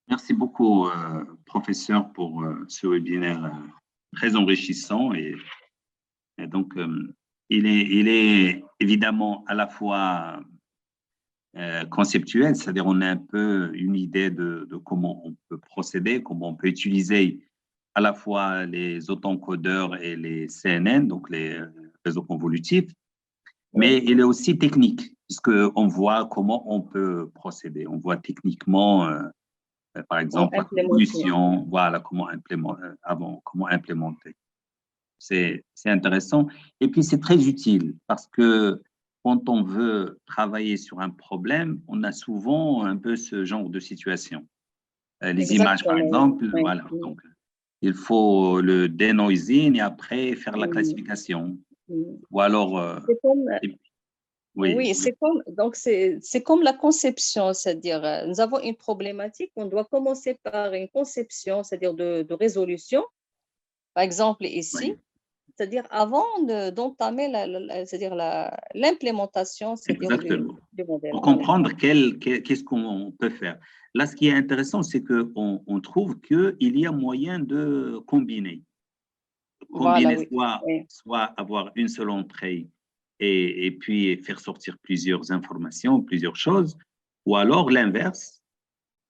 Merci beaucoup, professeur, pour ce webinaire très enrichissant. Et donc, il est évidemment à la fois conceptuel, c'est-à-dire on a un peu une idée de comment on peut procéder, comment on peut utiliser à la fois les autoencodeurs et les CNN, donc les réseaux convolutifs, mais il est aussi technique, puisqu'on voit comment on peut procéder. On voit techniquement, par exemple, la convolution, voilà, comment implémenter. C'est intéressant. Et puis, c'est très utile parce que quand on veut travailler sur un problème, on a souvent un peu ce genre de situation. Les images, par exemple, Oui. voilà. Donc, il faut le denoising et après faire la classification. Ou alors… oui, c'est comme la conception, c'est-à-dire nous avons une problématique, on doit commencer par une conception, c'est-à-dire de résolution. Par exemple, ici, c'est-à-dire avant d'entamer c'est-à-dire l'implémentation, c'est-à-dire du modèle. Pour comprendre qu'est-ce qu'on peut faire. Là, ce qui est intéressant, c'est qu'on trouve qu'il y a moyen de combiner. Combiner soit avoir une seule entrée et puis faire sortir plusieurs informations, plusieurs choses, ou alors l'inverse,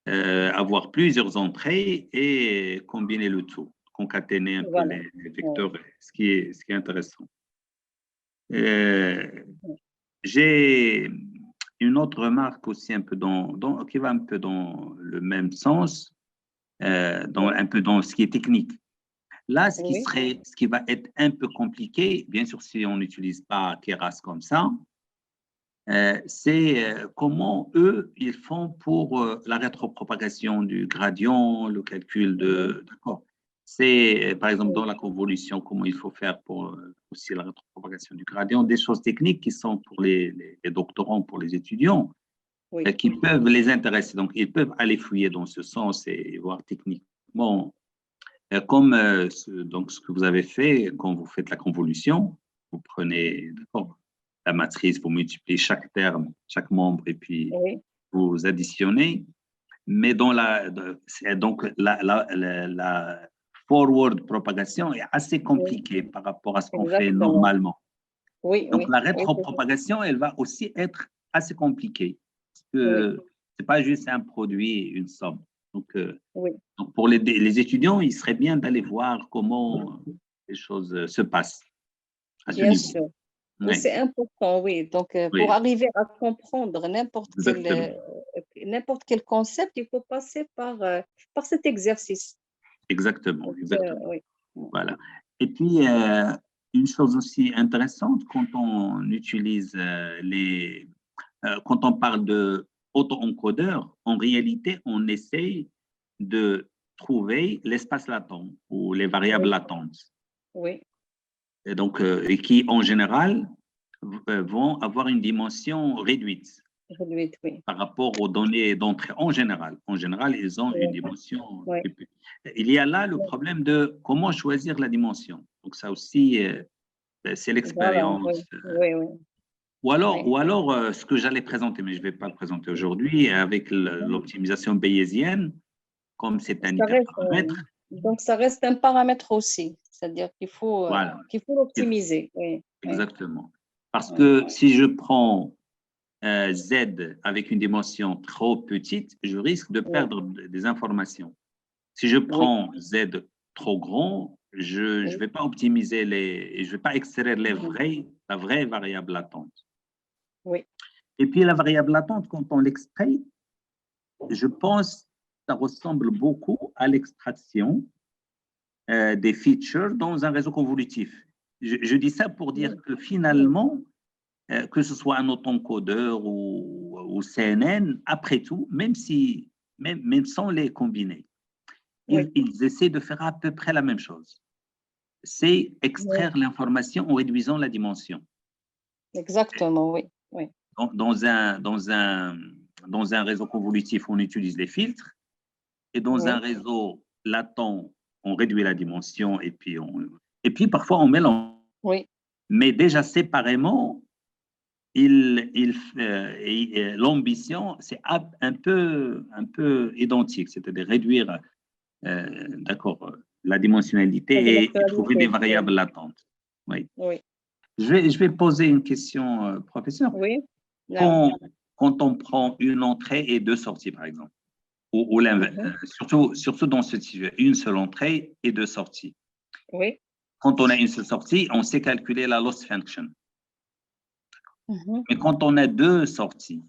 avoir plusieurs entrées et combiner le tout, concaténer un peu les vecteurs, ce qui est intéressant. J'ai une autre remarque aussi un peu qui va un peu dans le même sens, un peu dans ce qui est technique. Là, ce qui va être un peu compliqué, bien sûr, si on n'utilise pas Keras comme ça, c'est comment eux, ils font pour la rétropropagation du gradient, le calcul d'accord. C'est, par exemple, dans la convolution, comment il faut faire pour aussi la rétropropagation du gradient, des choses techniques qui sont pour les doctorants, pour les étudiants, qui peuvent les intéresser. Donc, ils peuvent aller fouiller dans ce sens et voir techniquement, comme donc, ce que vous avez fait quand vous faites la convolution, vous prenez, d'accord, la matrice, vous multipliez chaque terme, chaque membre, et puis vous additionnez. Mais donc la forward propagation est assez compliquée par rapport à ce qu'on fait normalement. Donc la rétropropagation, elle va aussi être assez compliquée. Parce que ce n'est pas juste un produit, une somme. Donc pour les étudiants, il serait bien d'aller voir comment les choses se passent à ce niveau. Sûr. Oui. C'est important, oui. Donc, pour arriver à comprendre n'importe quel concept, il faut passer par cet exercice. Exactement. Voilà. Et puis, une chose aussi intéressante, quand on utilise quand on parle de auto-encodeur, en réalité, on essaye de trouver l'espace latent ou les variables latentes. Et donc, et qui, en général, vont avoir une dimension réduite par rapport aux données d'entrée en général. En général, ils ont une dimension. Il y a là le problème de comment choisir la dimension. Donc, ça aussi, c'est l'expérience. Ou alors ce que j'allais présenter, mais je ne vais pas le présenter aujourd'hui, avec l'optimisation bayésienne, comme c'est un hyperparamètre. Donc, ça reste un paramètre aussi. C'est-à-dire qu'il faut l'optimiser. Exactement. Parce que si je prends Z avec une dimension trop petite, je risque de perdre des informations. Si je prends Z trop grand, je ne vais pas optimiser je ne vais pas extraire la vraie variable latente. Et puis la variable latente, quand on l'extrait, je pense que ça ressemble beaucoup à l'extraction des features dans un réseau convolutif. Je dis ça pour dire que finalement, que ce soit un autoencodeur ou CNN, après tout, même sans les combiner, ils essaient de faire à peu près la même chose. C'est extraire l'information en réduisant la dimension. Exactement, oui. Dans un réseau convolutif, on utilise les filtres, et dans un réseau latent, on réduit la dimension, et puis parfois on mélange. Mais déjà séparément, l'ambition, c'est un peu identique, c'est-à-dire réduire d'accord, la dimensionnalité et trouver des variables latentes. Oui. Oui. Je vais poser une question, professeur. Oui. Quand on prend une entrée et deux sorties, par exemple, ou surtout dans ce sujet, une seule entrée et deux sorties. Oui. Quand on a une seule sortie, on sait calculer la loss function. Mais quand on a deux sorties,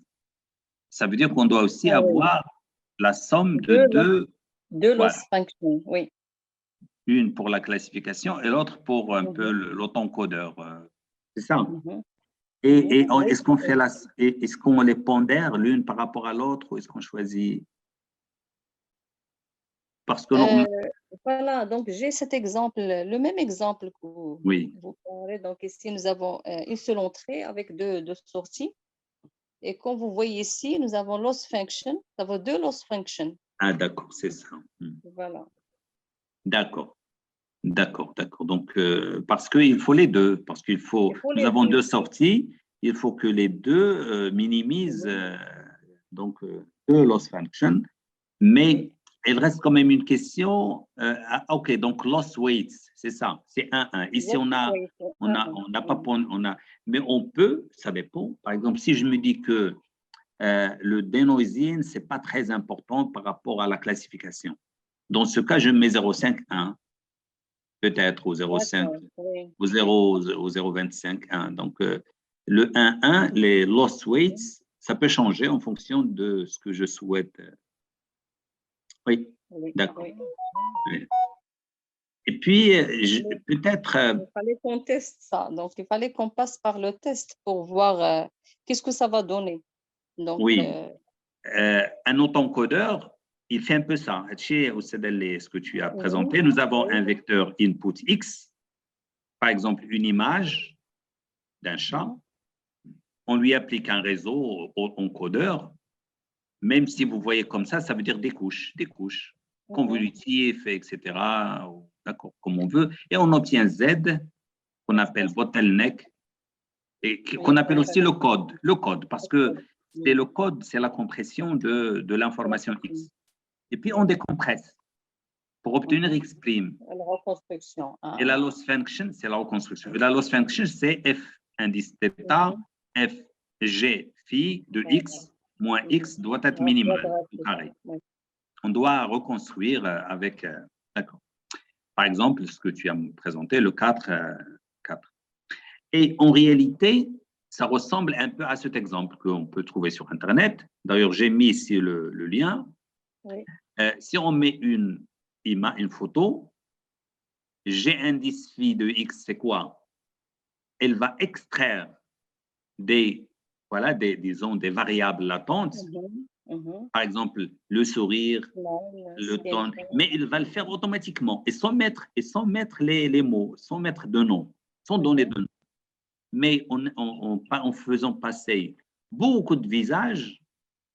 ça veut dire qu'on doit aussi avoir la somme de deux loss functions, oui. Une pour la classification et l'autre pour un peu l'autocodeur. C'est ça. Et est-ce qu'on fait est-ce qu'on les pondère l'une par rapport à l'autre ou est-ce qu'on choisit? Parce que voilà, donc j'ai cet exemple, le même exemple que vous parlez. Donc ici, nous avons une seule entrée avec deux sorties. Et comme vous voyez ici, nous avons loss function, nous avons deux loss functions. Ah, d'accord, c'est ça. Voilà. D'accord. D'accord. Donc, parce qu'il faut les deux, parce qu'il faut, nous avons deux sorties, il faut que les deux minimisent donc deux loss functions, mais il reste quand même une question. Ok, donc loss weights, c'est ça, c'est 1-1. Ici, on n'a pas, mais on peut, ça dépend. Par exemple, si je me dis que le dénoisine, ce n'est pas très important par rapport à la classification. Dans ce cas, je mets 0,5-1. Peut-être au 0,5, au 0,25, 1. Donc, le 1,1, les loss weights, ça peut changer en fonction de ce que je souhaite. Oui, d'accord. Oui. Et puis, peut-être… Il fallait qu'on teste ça. Donc, il fallait qu'on passe par le test pour voir qu'est-ce que ça va donner. Donc, oui. Un autoencodeur, il fait un peu ça. Ce que tu as présenté, nous avons un vecteur input X, par exemple une image d'un chat. On lui applique un réseau encodeur. Même si vous voyez comme ça veut dire des couches, convolutives, etc. D'accord, comme on veut. Et on obtient Z, qu'on appelle bottleneck, et qu'on appelle aussi le code. Le code, parce que c'est le code, c'est la compression de l'information X. Et puis, on décompresse pour obtenir X'. La reconstruction. Et la loss function, c'est la reconstruction. Et la loss function, c'est F indice θ, F, G, phi de X moins X doit être minimal. Pareil. On doit reconstruire avec… d'accord. Par exemple, ce que tu as présenté, le 4. Et en réalité, ça ressemble un peu à cet exemple qu'on peut trouver sur Internet. D'ailleurs, j'ai mis ici le lien. Si on met une photo, G indice phi de X, c'est quoi? Elle va extraire disons, des variables latentes. Par exemple, le sourire, le ton, mais il va le faire automatiquement et sans mettre les mots, sans mettre de nom, sans donner de nom. Mais en faisant passer beaucoup de visages,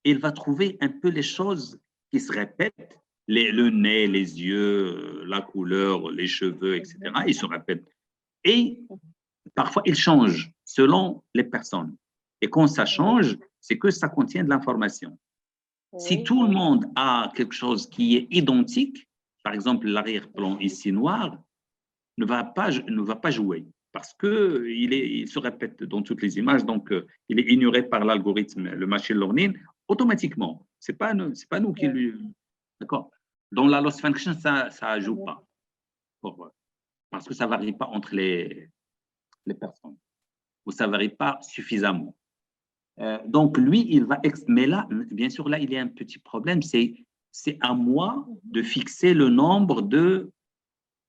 il va trouver un peu les choses qui se répètent, le nez, les yeux, la couleur, les cheveux, etc. Ils se répètent. Et parfois, ils changent selon les personnes. Et quand ça change, c'est que ça contient de l'information. Si tout le monde a quelque chose qui est identique, par exemple, l'arrière-plan ici noir, ne va pas jouer parce qu'il se répète dans toutes les images, donc il est ignoré par l'algorithme, le machine learning, automatiquement. Ce n'est pas nous qui lui… D'accord. Dans la loss function, ça ne joue pas. Parce que ça ne varie pas entre les personnes. Ou ça ne varie pas suffisamment. Donc, lui, il va… Mais là, bien sûr, là, il y a un petit problème. C'est à moi de fixer le nombre de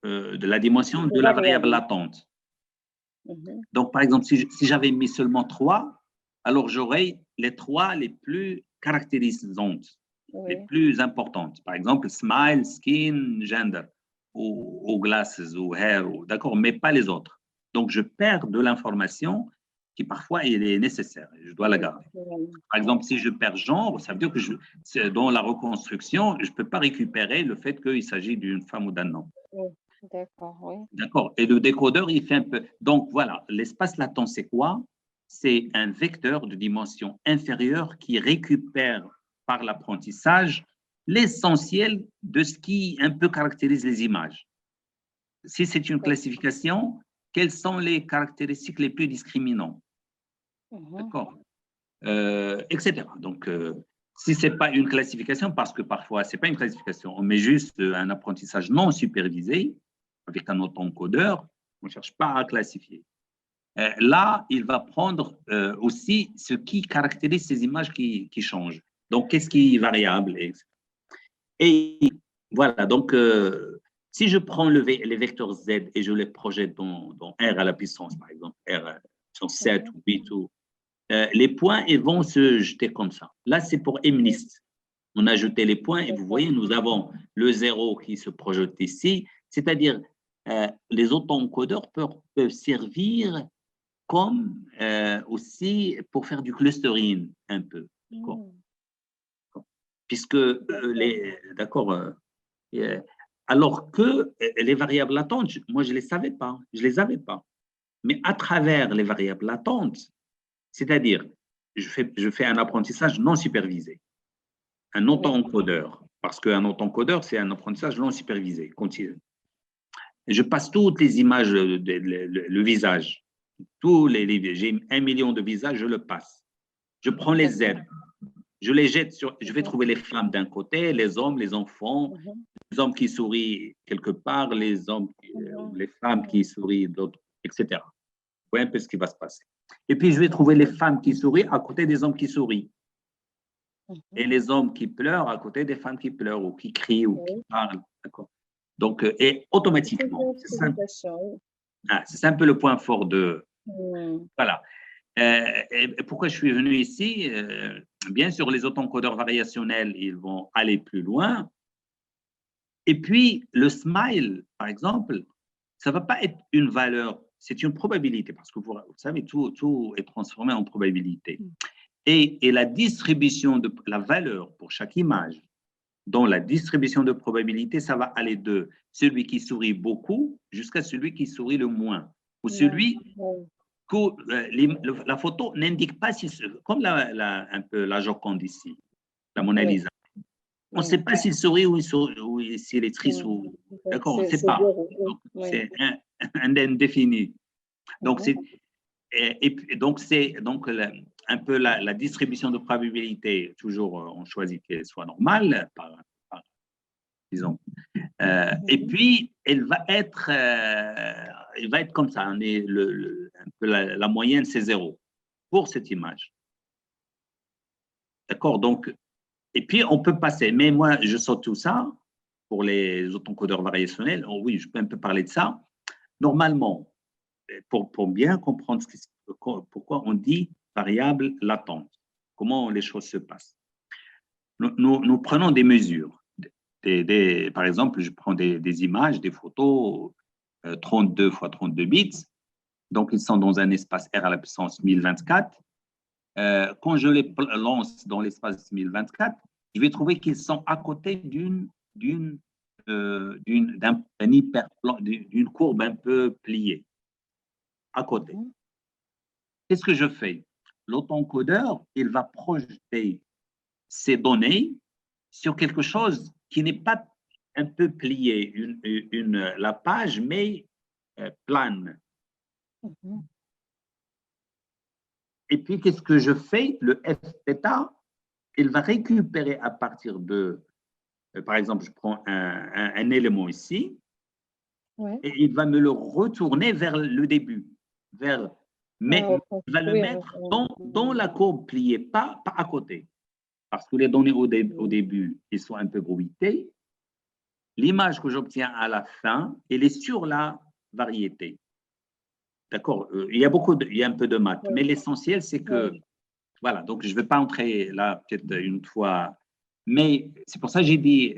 la dimension de la variable latente. Donc, par exemple, si j'avais mis seulement 3, alors j'aurais les 3 les plus caractérisantes, les plus importantes. Par exemple, smile, skin, gender, ou glasses, ou hair, d'accord, mais pas les autres. Donc, je perds de l'information qui parfois il est nécessaire. Je dois la garder. Par exemple, si je perds genre, ça veut dire que dans la reconstruction, je ne peux pas récupérer le fait qu'il s'agit d'une femme ou d'un homme. D'accord, oui. D'accord. Et le décodeur, il fait un peu… Donc, voilà, l'espace latent, c'est quoi? c'est un vecteur de dimension inférieure qui récupère par l'apprentissage l'essentiel de ce qui un peu caractérise les images. Si c'est une classification, quelles sont les caractéristiques les plus discriminantes? D'accord, etc. Donc, si ce n'est pas une classification, parce que parfois, ce n'est pas une classification, on met juste un apprentissage non supervisé avec un autoencodeur, on ne cherche pas à classifier. Là, il va prendre aussi ce qui caractérise ces images qui changent. Donc, qu'est-ce qui est variable? Et voilà, donc, si je prends les vecteurs Z et je les projette dans R à la puissance, par exemple, R puissance 7 ou 8, les points ils vont se jeter comme ça. Là, c'est pour MNIST. On a jeté les points et vous voyez, nous avons le 0 qui se projette ici, c'est-à-dire les autoencodeurs peuvent servir comme aussi pour faire du clustering un peu. Puisque d'accord, alors que les variables latentes, moi je ne les savais pas, je les avais pas. Mais à travers les variables latentes, c'est-à-dire je fais un apprentissage non supervisé, un autoencodeur, parce qu'un autoencodeur c'est un apprentissage non supervisé, continu. Je passe toutes les images, le visage, j'ai 1 million de visages, je le passe. Je prends les Z, je les jette sur, je vais trouver les femmes d'un côté, les hommes, les enfants, les hommes qui sourient quelque part, les femmes qui sourient d'autre, etc. Vous voyez un peu ce qui va se passer. Et puis, je vais trouver les femmes qui sourient à côté des hommes qui sourient. Et les hommes qui pleurent à côté des femmes qui pleurent ou qui crient ou qui parlent. Donc, et automatiquement, c'est un peu le point fort de… Voilà. Et pourquoi je suis venu ici? Bien sûr, les autoencodeurs variationnels, ils vont aller plus loin. Et puis, le smile, par exemple, ça ne va pas être une valeur, c'est une probabilité, parce que vous savez, tout est transformé en probabilité. Et la distribution de la valeur pour chaque image, dans la distribution de probabilité, ça va aller de celui qui sourit beaucoup jusqu'à celui qui sourit le moins, ou celui que la photo n'indique pas, comme un peu la Joconde ici, la Mona Lisa. On ne sait pas s'il sourit ou s'il est triste. D'accord, on ne sait pas. C'est un indéfini. Donc, c'est un peu la distribution de probabilité. Toujours, on choisit qu'elle soit normale, disons. Et puis, elle va être comme ça. On est un peu la moyenne, c'est 0 pour cette image. D'accord, donc, et puis on peut passer. Mais moi, je saute tout ça pour les autoencodeurs variationnels. Oh, oui, je peux un peu parler de ça. Normalement, pour bien comprendre pourquoi on dit variable latente, comment les choses se passent. Nous prenons des mesures. Par exemple, je prends des images, des photos 32 x 32 bits. Donc, ils sont dans un espace R à la puissance 1024. Quand je les lance dans l'espace 1024, je vais trouver qu'ils sont à côté d'une courbe un peu pliée. À côté. Qu'est-ce que je fais? L'autoencodeur, il va projeter ces données sur quelque chose qui n'est pas un peu plié, la page, mais plane. Et puis, qu'est-ce que je fais? Le F-θ, il va récupérer à partir de, par exemple, je prends un élément ici, et il va me le retourner vers le début, mais il va le mettre dans la courbe pliée, pas à côté. Parce que les données au début, ils sont un peu bruitées. L'image que j'obtiens à la fin, elle est sur la variété. D'accord, il y a un peu de maths, mais l'essentiel, c'est que, voilà, donc je ne vais pas entrer là peut-être une autre fois, mais c'est pour ça que j'ai dit,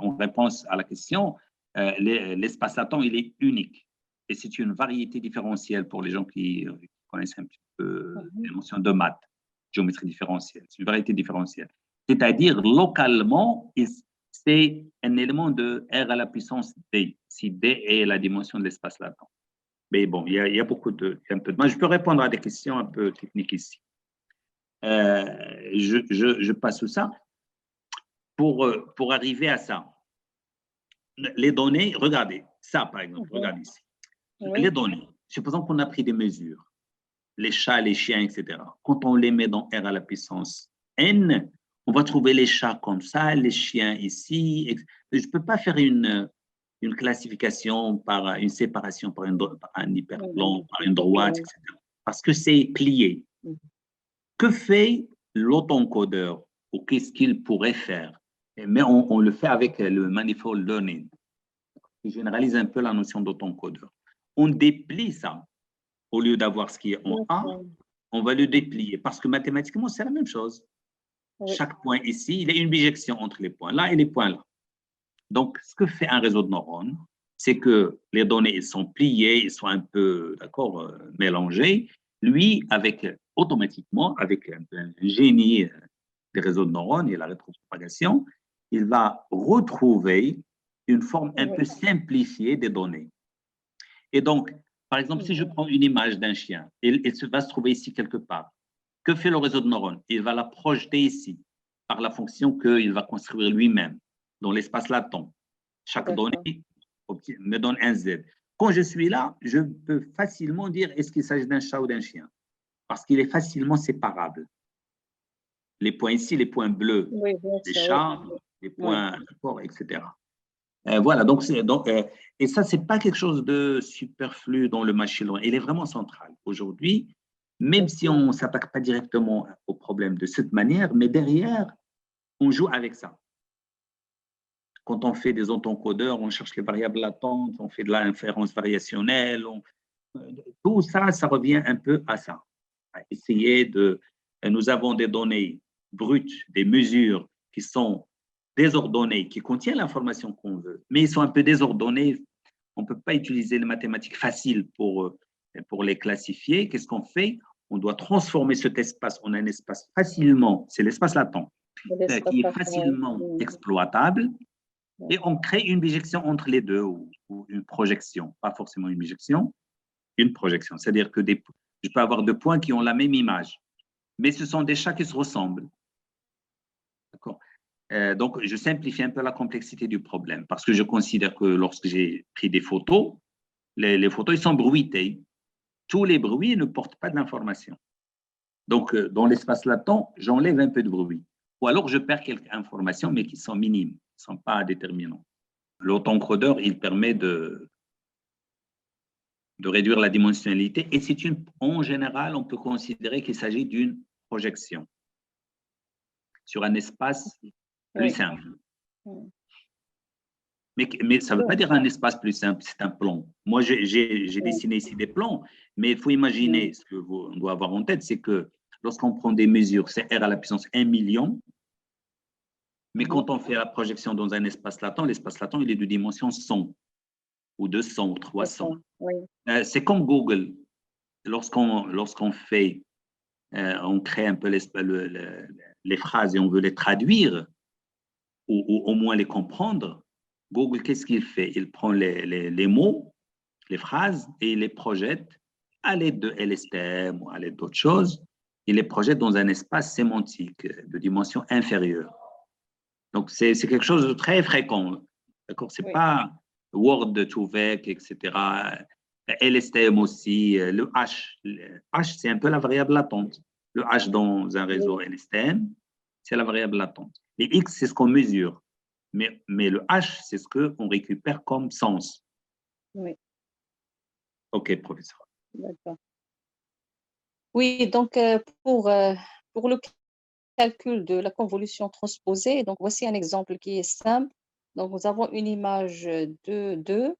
en réponse à la question, l'espace latent, il est unique. Et c'est une variété différentielle pour les gens qui connaissent un petit peu les notions de maths, géométrie différentielle. C'est une variété différentielle. C'est-à-dire, localement, c'est un élément de R à la puissance D, si D est la dimension de l'espace latent. Mais bon, il y a beaucoup de… un peu de mal. Je peux répondre à des questions un peu techniques ici. Je passe tout ça pour arriver à ça. Les données, regardez, ça par exemple, regardez ici. Oui. Les données, supposons qu'on a pris des mesures, les chats, les chiens, etc. Quand on les met dans R à la puissance N, on va trouver les chats comme ça, les chiens ici. Je ne peux pas faire une classification par une séparation par un hyperplan, par une droite, etc. Parce que c'est plié. Que fait l'auto-encodeur ou qu'est-ce qu'il pourrait faire? Mais on le fait avec le manifold learning, qui généralise un peu la notion d'auto-encodeur. On déplie ça. Au lieu d'avoir ce qui est en A, on va le déplier parce que mathématiquement, c'est la même chose. Oui. Chaque point ici, il y a une bijection entre les points là et les points là. Donc, ce que fait un réseau de neurones, c'est que les données ils sont pliées, ils sont un peu mélangées. Lui, automatiquement, avec un génie des réseaux de neurones et la rétropropagation, il va retrouver une forme un peu simplifiée des données. Et donc, par exemple, si je prends une image d'un chien, il va se trouver ici quelque part. Que fait le réseau de neurones? Il va la projeter ici, par la fonction qu'il va construire lui-même, dans l'espace latent. Chaque donnée me donne un Z. Quand je suis là, je peux facilement dire est-ce qu'il s'agit d'un chat ou d'un chien, parce qu'il est facilement séparable. Les points ici, les points bleus, des chats, les points, etc. Voilà, et ça, ce n'est pas quelque chose de superflu dans le machine learning. Il est vraiment central aujourd'hui, même si on ne s'attaque pas directement au problème de cette manière, mais derrière, on joue avec ça. Quand on fait des autoencodeurs, on cherche les variables latentes, on fait de l'inférence variationnelle, tout ça, ça revient un peu à ça. À essayer de… Nous avons des données brutes, des mesures qui sont désordonnées, qui contiennent l'information qu'on veut, mais ils sont un peu désordonnés. On ne peut pas utiliser les mathématiques faciles pour les classifier. Qu'est-ce qu'on fait? On doit transformer cet espace en un espace facilement, c'est l'espace latent, qui est facilement exploitable, et on crée une bijection entre les deux, ou une projection, pas forcément une bijection, une projection. C'est-à-dire que je peux avoir deux points qui ont la même image, mais ce sont des chats qui se ressemblent. D'accord. Donc, je simplifie un peu la complexité du problème parce que je considère que lorsque j'ai pris des photos, les photos ils sont bruitées. Tous les bruits ne portent pas de l'information. Donc, dans l'espace latent, j'enlève un peu de bruit. Ou alors, je perds quelques informations, mais qui sont minimes, qui ne sont pas déterminantes. L'auto-encodeur, il permet de réduire la dimensionnalité et en général, on peut considérer qu'il s'agit d'une projection sur un espace plus simple. Mais ça ne veut pas dire un espace plus simple, c'est un plan. Moi, j'ai dessiné ici des plans, mais il faut imaginer, ce qu'on doit avoir en tête, c'est que lorsqu'on prend des mesures, c'est R à la puissance 1 million, mais quand on fait la projection dans un espace latent, l'espace latent, il est de dimension 100, ou 200, ou 300. C'est comme Google. Lorsqu'on fait, on crée un peu les phrases et on veut les traduire, ou au moins les comprendre, Google, qu'est-ce qu'il fait? Il prend les mots, les phrases, et il les projette à l'aide de LSTM ou à l'aide d'autres choses. Il les projette dans un espace sémantique de dimension inférieure. Donc, c'est quelque chose de très fréquent. D'accord? Ce n'est pas Word to Vec, etc. LSTM aussi. Le H. Le H, c'est un peu la variable latente. Le H dans un réseau LSTM, c'est la variable latente. Et X, c'est ce qu'on mesure. Mais le H, c'est ce qu'on récupère comme sens. Oui. OK, professeur. D'accord. Oui, donc pour le calcul de la convolution transposée, donc voici un exemple qui est simple. Donc, nous avons une image de 2,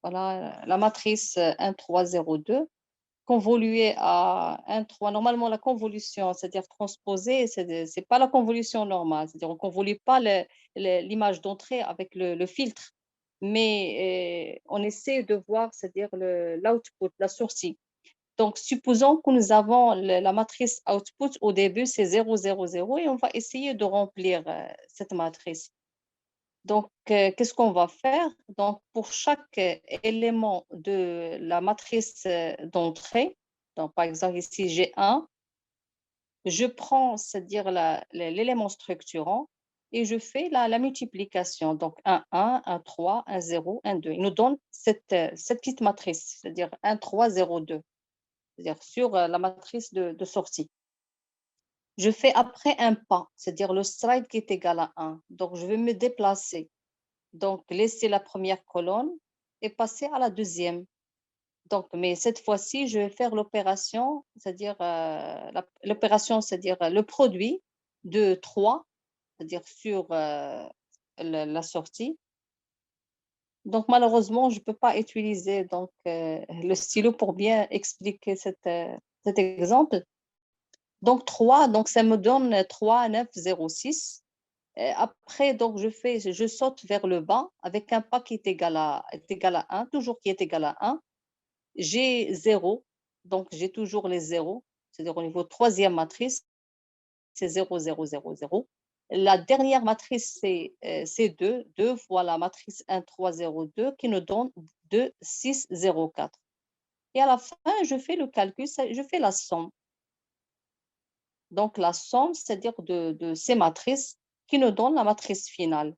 voilà, la matrice 1, 3, 0, 2, convoluée à 1, 3. Normalement, la convolution, c'est-à-dire transposée, ce n'est pas la convolution normale, c'est-à-dire on ne convolue pas l'image d'entrée avec le filtre, mais on essaie de voir, c'est-à-dire l'output, la sortie. Donc, supposons que nous avons la matrice output au début, c'est 0, 0, 0, et on va essayer de remplir cette matrice. Donc, qu'est-ce qu'on va faire? Donc, pour chaque élément de la matrice d'entrée, donc par exemple ici j'ai 1, je prends, c'est-à-dire l'élément structurant et je fais la multiplication. Donc, 1, 1, 3, 1, 0, 1, 2. Il nous donne cette petite matrice, c'est-à-dire 1, 3, 0, 2, c'est-à-dire sur la matrice de sortie. Je fais après un pas, c'est-à-dire le stride qui est égal à 1. Donc, je vais me déplacer. Donc, laisser la première colonne et passer à la deuxième. Donc, mais cette fois-ci, je vais faire l'opération, c'est-à-dire l'opération, c'est-à-dire le produit de 3, c'est-à-dire sur la sortie. Donc, malheureusement, je ne peux pas utiliser donc, le stylo pour bien expliquer cet exemple. Donc, 3, donc ça me donne 3, 9, 0, 6. Après, donc, je saute vers le bas avec un pas qui est égal à 1, toujours qui est égal à 1. J'ai 0, donc j'ai toujours les zéros, c'est-à-dire au niveau troisième matrice, c'est 0, 0, 0, 0. La dernière matrice, c'est 2. 2 fois la matrice 1, 3, 0, 2 qui nous donne 2, 6, 0, 4. Et à la fin, je fais le calcul, je fais la somme. Donc, la somme, c'est-à-dire de ces matrices qui nous donne la matrice finale.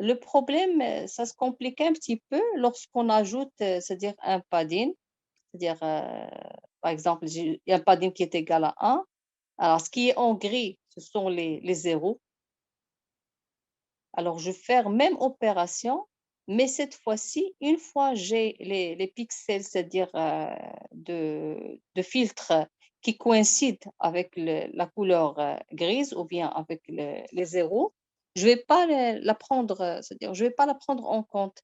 Le problème, ça se complique un petit peu lorsqu'on ajoute, c'est-à-dire un padding, c'est-à-dire, par exemple, il y a un padding qui est égal à 1. Alors, ce qui est en gris, ce sont les zéros. Alors, je fais même opération, mais cette fois-ci, une fois j'ai les pixels, c'est-à-dire de filtre qui coïncident avec la couleur grise ou bien avec les zéros, je ne vais pas la prendre, c'est-à-dire je vais pas la prendre en compte.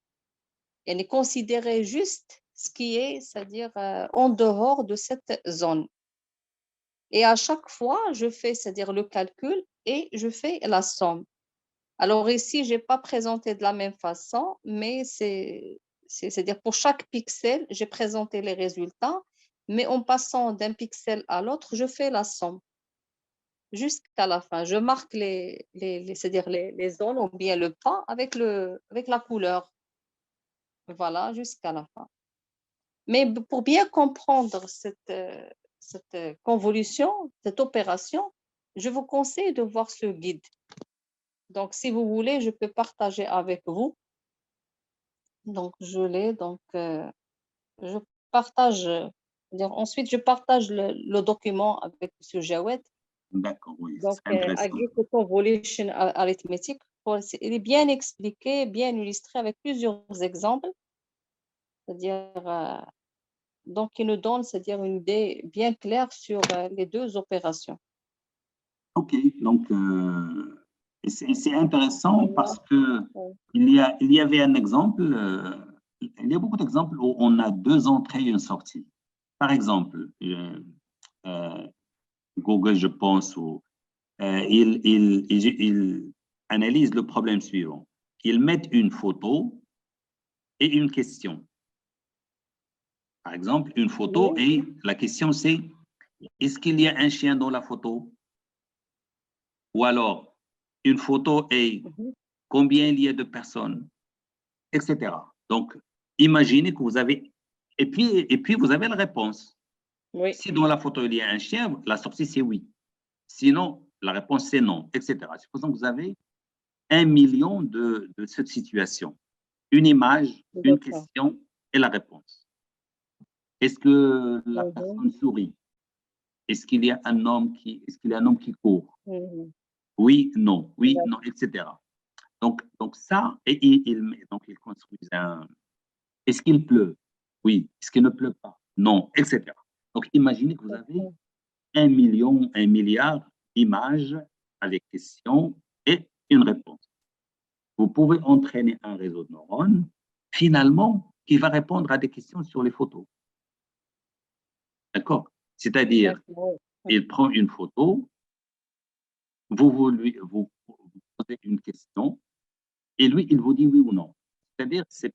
Elle est considérée juste ce qui est, c'est-à-dire en dehors de cette zone. Et à chaque fois, je fais, c'est-à-dire le calcul et je fais la somme. Alors ici, je n'ai pas présenté de la même façon, mais c'est-à-dire pour chaque pixel, j'ai présenté les résultats, mais en passant d'un pixel à l'autre, je fais la somme jusqu'à la fin. Je marque c'est-à-dire les zones ou bien le pas avec la couleur. Voilà, jusqu'à la fin. Mais pour bien comprendre cette convolution, cette opération, je vous conseille de voir ce guide. Donc, si vous voulez, je peux partager avec vous. Donc, je l'ai. Donc, je partage. Ensuite, je partage le document avec M. Jawed. D'accord, oui, Donc, c'est intéressant. Agricultural Convolution Arithmetic, il est bien expliqué, bien illustré avec plusieurs exemples. C'est-à-dire, donc, il nous donne, c'est-à-dire une idée bien claire sur les deux opérations. OK, donc c'est intéressant parce que il y avait un exemple, il y a beaucoup d'exemples où on a deux entrées et une sortie. Par exemple, Google, je pense, il analyse le problème suivant. Ils mettent une photo et une question. Par exemple, une photo et la question c'est, est-ce qu'il y a un chien dans la photo? Ou alors, une photo et combien il y a de personnes, etc. Donc, imaginez que vous avez, et puis vous avez la réponse. Oui. Si dans la photo il y a un chien, la sortie c'est oui. Sinon, la réponse c'est non, etc. Supposons que vous avez 1 million de cette situation. Une image, une question et la réponse. Est-ce que la personne sourit? Est-ce qu'il y a un homme qui court? Oui, non, etc. Donc ça, et il construit un. Est-ce qu'il pleut? Oui. Est-ce qu'il ne pleut pas? Non, etc. Donc imaginez que vous avez 1 million, 1 milliard d'images avec questions et une réponse. Vous pouvez entraîner un réseau de neurones, finalement, qui va répondre à des questions sur les photos. D'accord? C'est-à-dire, il prend une photo, vous posez une question, et lui, il vous dit oui ou non. C'est-à-dire, c'est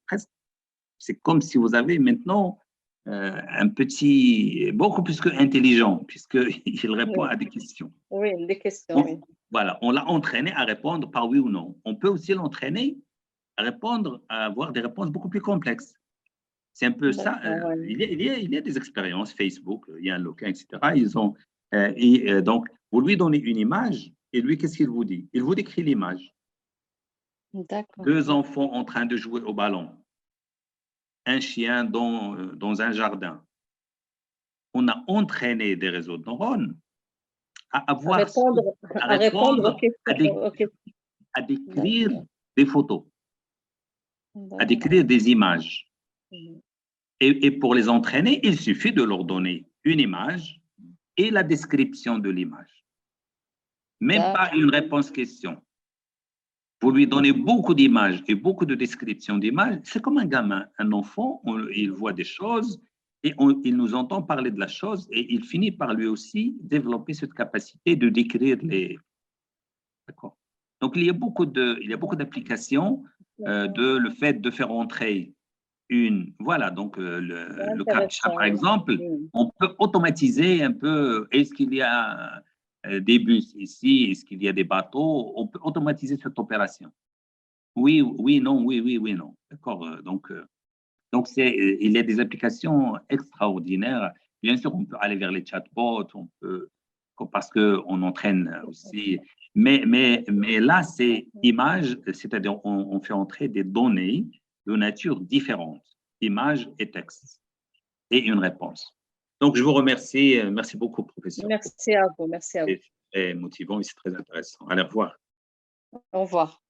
comme si vous avez maintenant un petit, beaucoup plus intelligent, puisqu'il répond à des questions. Oui, des questions. Voilà, on l'a entraîné à répondre par oui ou non. On peut aussi l'entraîner répondre, à avoir des réponses beaucoup plus complexes. C'est un peu ça. Il y a des expériences, Facebook, il y a un local, etc. Ils ont, donc, vous lui donnez une image, et lui, qu'est-ce qu'il vous dit? Il vous décrit l'image. Deux enfants en train de jouer au ballon. Un chien dans un jardin. On a entraîné des réseaux de neurones à décrire des photos, à décrire des images. Et pour les entraîner, il suffit de leur donner une image et la description de l'image. Même pas une réponse-question. Vous lui donnez beaucoup d'images et beaucoup de descriptions d'images. C'est comme un gamin, un enfant, il voit des choses et il nous entend parler de la chose et il finit par lui aussi développer cette capacité de décrire les... D'accord. Donc, il y a beaucoup d'applications de le fait de faire entrer une... Voilà, donc le CAPTCHA, par exemple, on peut automatiser un peu, est-ce qu'il y a des bus ici, est-ce qu'il y a des bateaux, on peut automatiser cette opération. Oui, oui, non, oui, oui, oui, non. D'accord. Donc il y a des applications extraordinaires. Bien sûr, on peut aller vers les chatbots, parce qu'on entraîne aussi. Mais là, c'est image, c'est-à-dire on fait entrer des données de nature différente, image et texte, et une réponse. Donc, je vous remercie. Merci beaucoup, professeur. Merci à vous. Merci à vous. C'est très motivant et c'est très intéressant. Allez, au revoir. Au revoir.